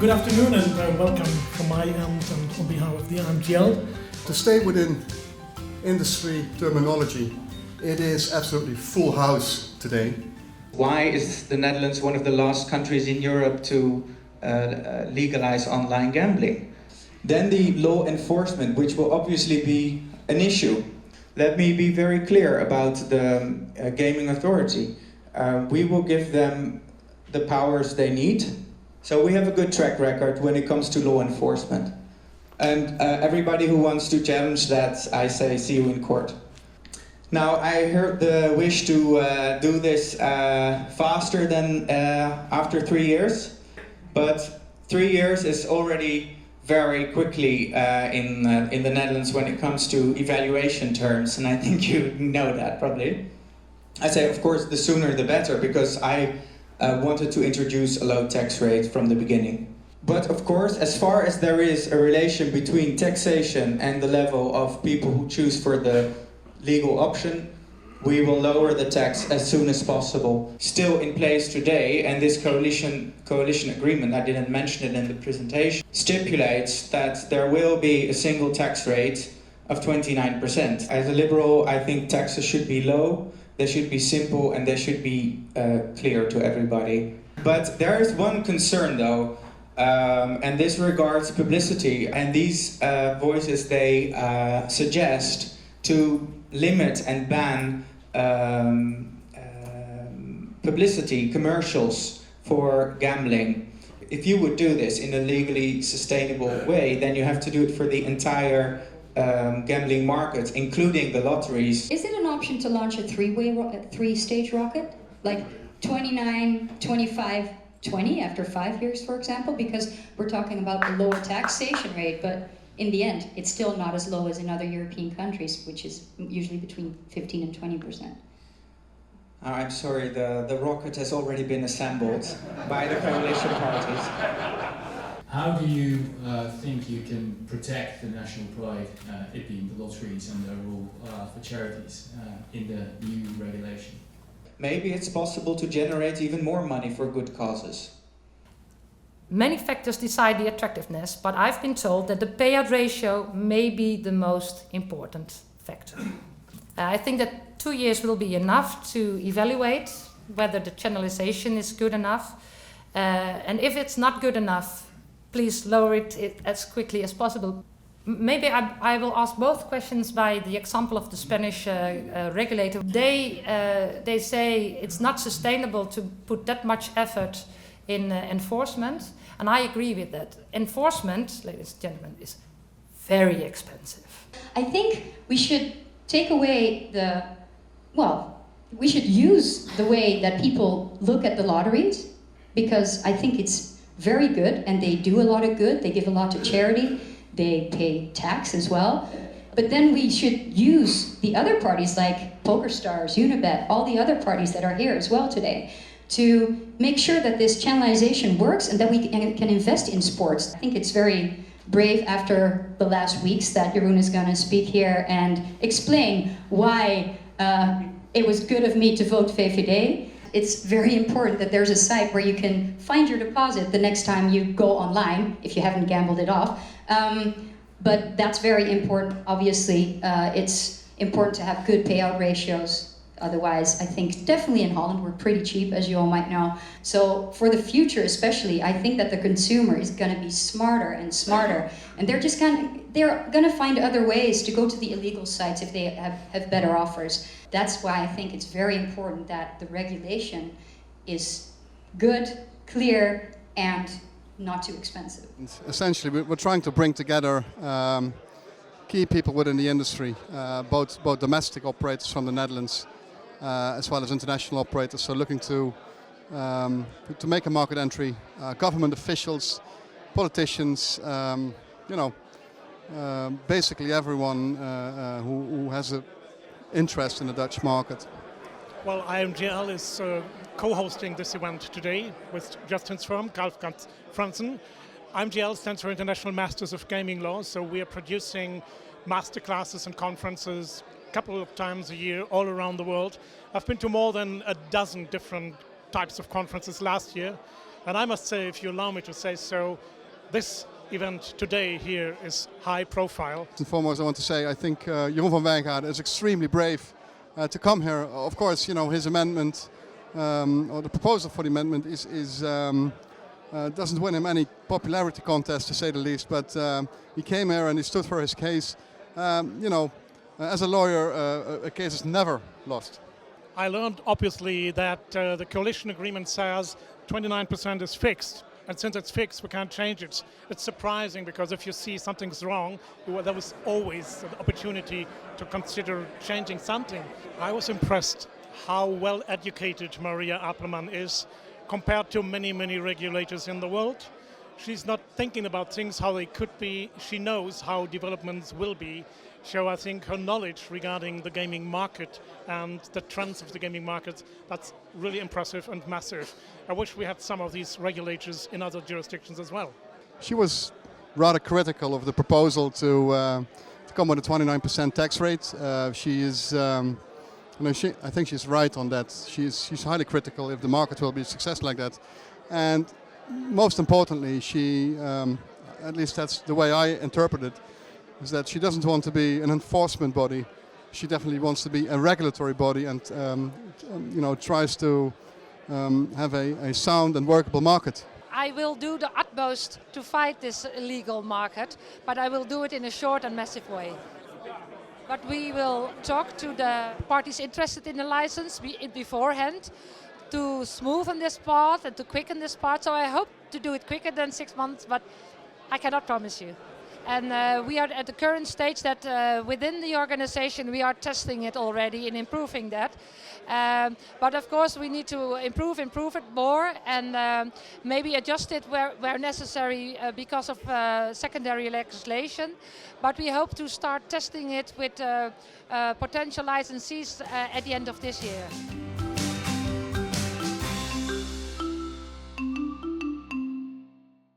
Good afternoon and welcome from my end and on behalf of the IMGL. To stay within industry terminology, it is absolutely full house today. Why is the Netherlands one of the last countries in Europe to legalize online gambling? Then the law enforcement, which will obviously be an issue. Let me be very clear about the gaming authority. We will give them the powers they need. So we have a good track record when it comes to law enforcement. And everybody who wants to challenge that, I say, see you in court. Now, I heard the wish to do this faster than after 3 years, but 3 years is already very quickly in the Netherlands when it comes to evaluation terms, and I think you know that probably. I say, of course, the sooner the better, because I wanted to introduce a low tax rate from the beginning. But of course, as far as there is a relation between taxation and the level of people who choose for the legal option, we will lower the tax as soon as possible. Still in place today, and this coalition agreement, I didn't mention it in the presentation, stipulates that there will be a single tax rate of 29%. As a liberal, I think taxes should be low, they should be simple, and they should be clear to everybody. But there is one concern though, and this regards publicity, and these voices, they suggest to limit and ban publicity, commercials for gambling. If you would do this in a legally sustainable way, then you have to do it for the entire gambling market, including the lotteries. Is it an option to launch a three-stage rocket? Like 29, 25, 20 after 5 years, for example? Because we're talking about the lower taxation rate, but in the end, it's still not as low as in other European countries, which is usually between 15 and 20%. I'm sorry, the rocket has already been assembled by the coalition parties. How do you think you can protect the national pride, it being the lotteries and the role for charities in the new regulation? Maybe it's possible to generate even more money for good causes. Many factors decide the attractiveness, but I've been told that the payout ratio may be the most important factor. I think that 2 years will be enough to evaluate whether the channelization is good enough. And if it's not good enough, please lower it as quickly as possible. Maybe I will ask both questions by the example of the Spanish regulator. They say it's not sustainable to put that much effort in enforcement, and I agree with that. Enforcement, ladies and gentlemen, is very expensive. I think we should take away we should use the way that people look at the lotteries, because I think it's very good and they do a lot of good. They give a lot to charity, they pay tax as well. But then we should use the other parties like PokerStars, Unibet, all the other parties that are here as well today, to make sure that this channelization works and that we can invest in sports. I think it's very brave after the last weeks that Jeroen is going to speak here and explain why it was good of me to vote VVD. It's very important that there's a site where you can find your deposit the next time you go online, if you haven't gambled it off. But that's very important. Obviously, it's important to have good payout ratios. Otherwise, I think definitely in Holland, we're pretty cheap, as you all might know. So for the future especially, I think that the consumer is going to be smarter and smarter. And they're going to find other ways to go to the illegal sites if they have better offers. That's why I think it's very important that the regulation is good, clear, and not too expensive. Essentially, we're trying to bring together key people within the industry, both domestic operators from the Netherlands, as well as international operators. So looking to make a market entry, government officials, politicians, basically everyone who has an interest in the Dutch market. Well, IMGL is co-hosting this event today with Justin's firm, Kalfgans Fransen. IMGL stands for International Masters of Gaming Law, so we are producing masterclasses and conferences a couple of times a year all around the world. I've been to more than a dozen different types of conferences last year. And I must say, if you allow me to say so, this event today here is high profile. First and foremost, I want to say I think Jeroen van Wijngaarden is extremely brave to come here. Of course, you know, his amendment or the proposal for the amendment doesn't win him any popularity contest, to say the least. But he came here and he stood for his case. You know, as a lawyer, a case is never lost. I learned obviously that the coalition agreement says 29% is fixed. And since it's fixed, we can't change it. It's surprising because if you see something's wrong, there was always an opportunity to consider changing something. I was impressed how well educated Maria Appelman is compared to many, many regulators in the world. She's not thinking about things how they could be. She knows how developments will be. So I think her knowledge regarding the gaming market and the trends of the gaming market, that's really impressive and massive. I wish we had some of these regulators in other jurisdictions as well. She was rather critical of the proposal to come with a 29% tax rate. She is, I think she's right on that. She's highly critical if the market will be a success like that. And most importantly, she, at least that's the way I interpret it, is that she doesn't want to be an enforcement body. She definitely wants to be a regulatory body and tries to have a sound and workable market. I will do the utmost to fight this illegal market, but I will do it in a short and massive way. But we will talk to the parties interested in the license beforehand to smoothen this part and to quicken this part. So I hope to do it quicker than 6 months, but I cannot promise you. And we are at the current stage that within the organization we are testing it already and improving that. But of course we need to improve it more and maybe adjust it where necessary because of secondary legislation. But we hope to start testing it with potential licensees at the end of this year.